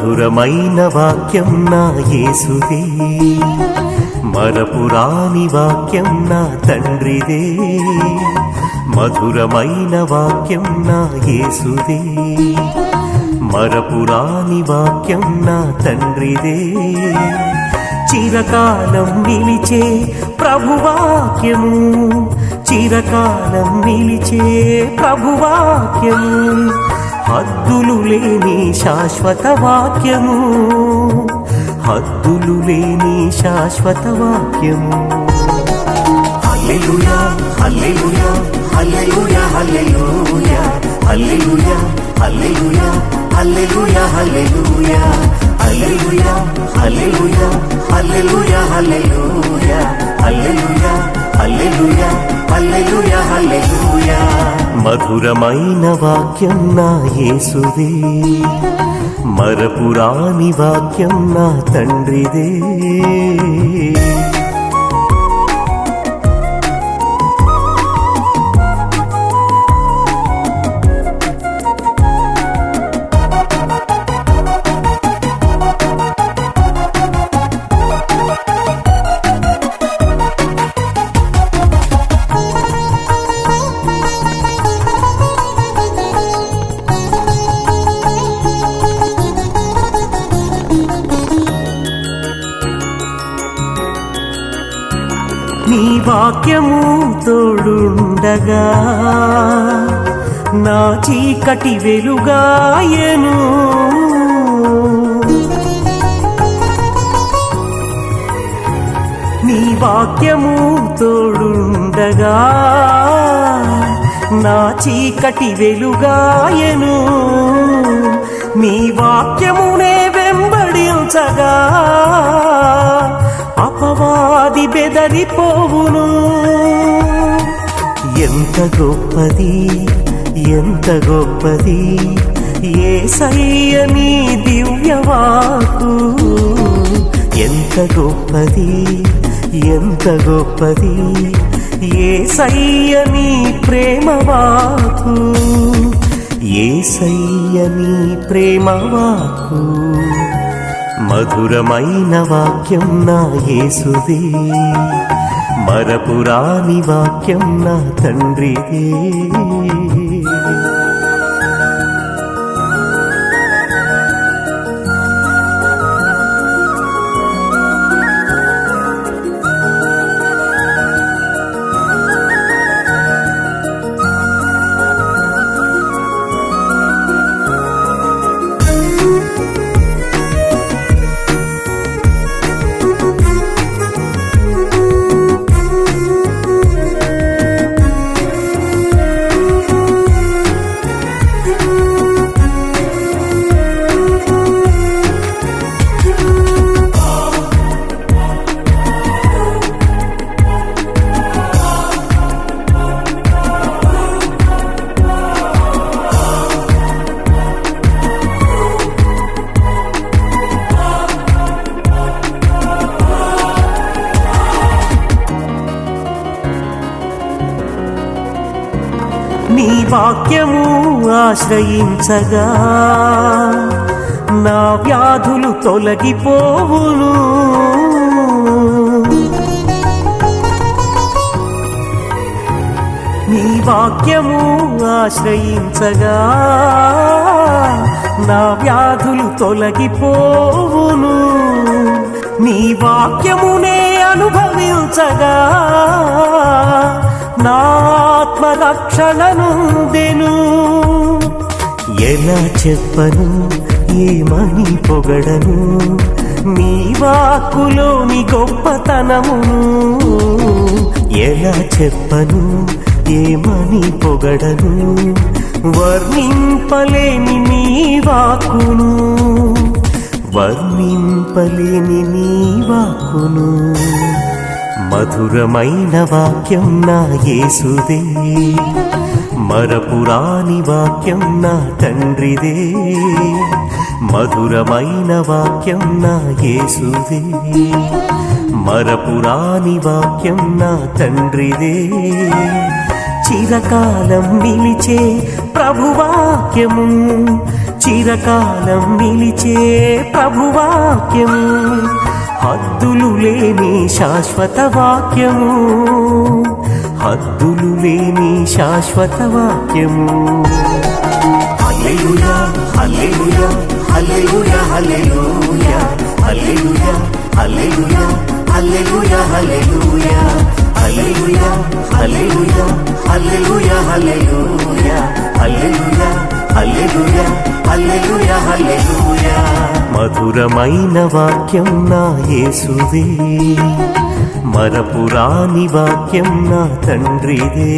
మధురమైన వాక్యం నా యేసుదే, మరపురాని వాక్యం నా తండ్రిదే. మధురమైన వాక్యం నా యేసుదే, మరపురాని వాక్యం నా తండ్రిదే. చిరకాలం నిలిచే ప్రభువాక్యము, చిరకాలం నిలిచే ప్రభువాక్యము. హద్దులు లేని శాశ్వత వాక్యము, హద్దులు లేని శాశ్వత వాక్యము. హల్లెలూయా హల్లెలూయా హల్లెలూయా హల్లెలూయా హల్లెలూయా హల్లెలూయా హల్లెలూయా హల్లెలూయా హల్లెలూయా హల్లెలూయా హల్లెలూయా హల్లెలూయా హల్లెలూయా హల్లెలూయా హల్లెలూయా హల్లెలూయా. మధురమైన వాక్యం నా యేసుదే, మరపురాని వాక్యం నా తండ్రిదే. నీ వాక్యము తోడుండగా నా చీకటి వెలుగాయెను. నీ వాక్యము తోడుండగా నా చీకటి వెలుగాయెను. నీ వాక్యమునే వెంబడించగా అపవాది బెదరిపోవును. ఎంత గొప్పది ఎంత గొప్పది యేసయ్య నీ దివ్యవాకు. ఎంత గొప్పది ఎంత గొప్పది యేసయ్య నీ ప్రేమవాకు, యేసయ్య నీ ప్రేమవాకు. మధురమైన వాక్యం నా యేసుదే, మరపురాని వాక్యం నా తండ్రిదే. నీ వాక్యము ఆశ్రయించగా నా వ్యాధులు తొలగిపోవును. నీ వాక్యము ఆశ్రయించగా నా వ్యాధులు తొలగిపోవును. నీ వాక్యమునే అనుభవించగా నా ఆత్మరక్షణనుందెను. ఎలా చెప్పను ఏమని పొగడను నీ వాక్కులోని గొప్పతనమును. ఎలా చెప్పను ఏమని పొగడను వర్ణింపలేని నీ వాక్కును, వర్ణింపలేని నీ వాక్కును. మధురమైన వాక్యం నా యేసుదే, మరపురాని వాక్యం నా తండ్రిదే. మధురమైన వాక్యం నా యేసుదే, మరపురాని వాక్యం నా తండ్రిదే. చిరకాలం నిలిచే ప్రభువాక్యము, చిరకాలం నిలిచే ప్రభువాక్యం, హద్దులు లేని శాశ్వత వాక్యము, హద్దులు లేని శాశ్వత వాక్యము. హల్లెలూయా హల్లెలూయా హల్లెలూయా హల్లెలూయా హల్లెలూయా హల్లెలూయా హల్లెలూయా హల్లెలూయా హల్లెలూయా హల్లెలూయా హల్లెలూయా హల్లెలూయా హల్లెలూయా హల్లెలూయా హల్లెలూయా హల్లెలూయా. మధురమైన వాక్యం నా యేసుదే, మరపురాని వాక్యం నా తండ్రిదే.